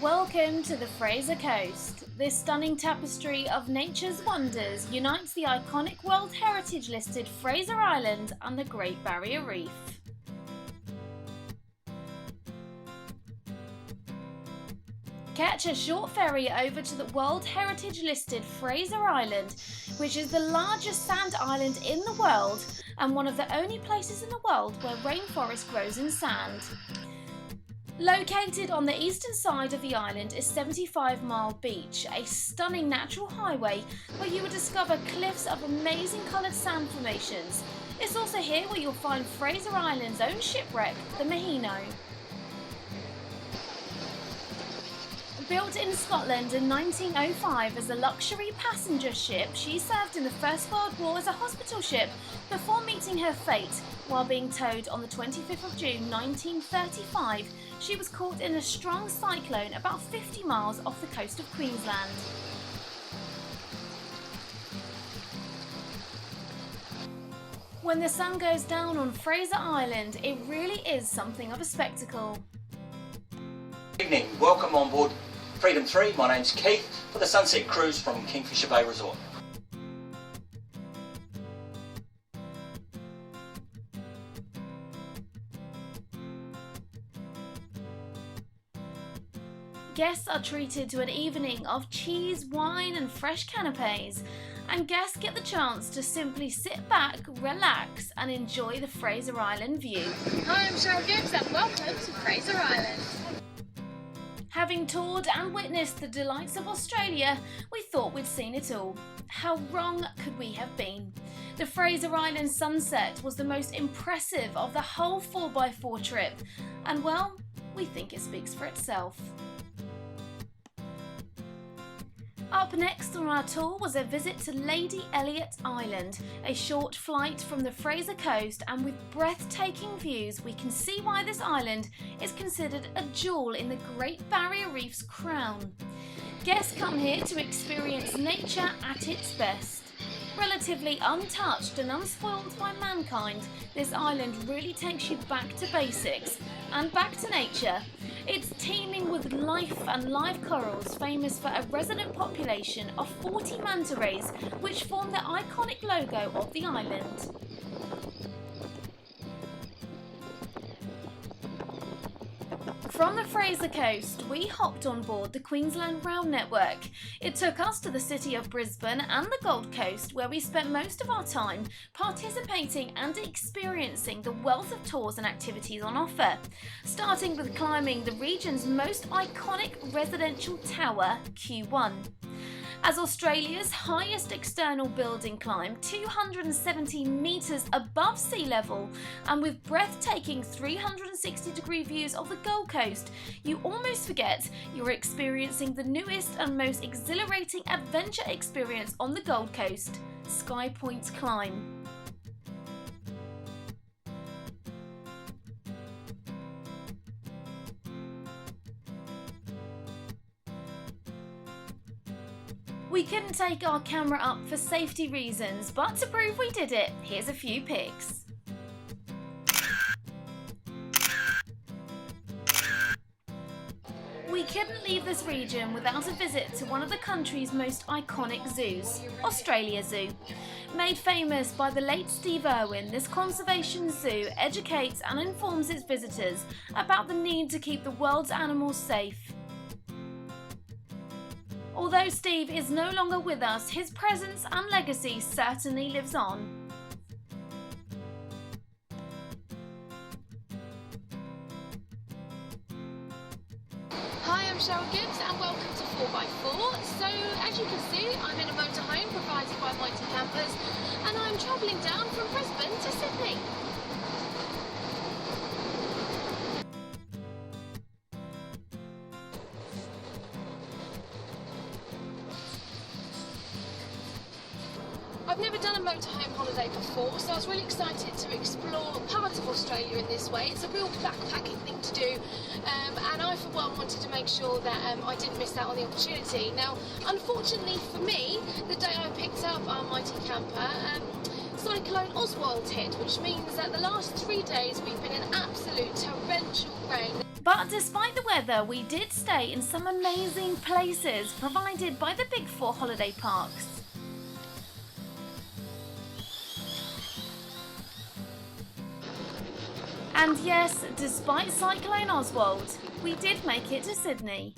Welcome to the Fraser Coast. This stunning tapestry of nature's wonders unites the iconic World Heritage listed Fraser Island and the Great Barrier Reef. Catch a short ferry over to the World Heritage listed Fraser Island, which is the largest sand island in the world and one of the only places in the world where rainforest grows in sand. Located on the eastern side of the island is 75 Mile Beach, a stunning natural highway where you will discover cliffs of amazing coloured sand formations. It's also here where you'll find Fraser Island's own shipwreck, the Mahino. Built in Scotland in 1905 as a luxury passenger ship, she served in the First World War as a hospital ship before meeting her fate. While being towed on the 25th of June 1935, she was caught in a strong cyclone about 50 miles off the coast of Queensland. When the sun goes down on Fraser Island, it really is something of a spectacle. Good evening, welcome on board Freedom 3, my name's Keith, for the Sunset Cruise from Kingfisher Bay Resort. Guests are treated to an evening of cheese, wine and fresh canapes, and guests get the chance to simply sit back, relax and enjoy the Fraser Island view. Hi, I'm Cheryl Gibbs and welcome to Fraser Island. Having toured and witnessed the delights of Australia, we thought we'd seen it all. How wrong could we have been? The Fraser Island sunset was the most impressive of the whole 4x4 trip, and well, we think it speaks for itself. Up next on our tour was a visit to Lady Elliot Island, a short flight from the Fraser Coast, and with breathtaking views we can see why this island is considered a jewel in the Great Barrier Reef's crown. Guests come here to experience nature at its best. Relatively untouched and unspoiled by mankind, this island really takes you back to basics and back to nature. It's teeming with life and live corals, famous for a resident population of 40 manta rays, which form the iconic logo of the island. From the Fraser Coast, we hopped on board the Queensland Rail Network. It took us to the city of Brisbane and the Gold Coast, where we spent most of our time participating and experiencing the wealth of tours and activities on offer, starting with climbing the region's most iconic residential tower, Q1. As Australia's highest external building climb, 270 metres above sea level, and with breathtaking 360-degree views of the Gold Coast, you almost forget you're experiencing the newest and most exhilarating adventure experience on the Gold Coast, Sky Point Climb. We couldn't take our camera up for safety reasons, but to prove we did it, here's a few pics. We couldn't leave this region without a visit to one of the country's most iconic zoos, Australia Zoo. Made famous by the late Steve Irwin, this conservation zoo educates and informs its visitors about the need to keep the world's animals safe. Although Steve is no longer with us, his presence and legacy certainly lives on. Hi, I'm Cheryl Gibbs and welcome to 4x4. So, as you can see, I'm in a motorhome provided by Mighty Campers and I'm travelling down from Brisbane to Sydney. I've never done a motorhome holiday before, so I was really excited to explore part of Australia in this way. It's a real backpacking thing to do, and I for one wanted to make sure that I didn't miss out on the opportunity. Now, unfortunately for me, the day I picked up our Mighty Camper, Cyclone Oswald hit, which means that the last 3 days we've been in absolute torrential rain. But despite the weather, we did stay in some amazing places provided by the Big Four holiday parks. And yes, despite Cyclone Oswald, we did make it to Sydney.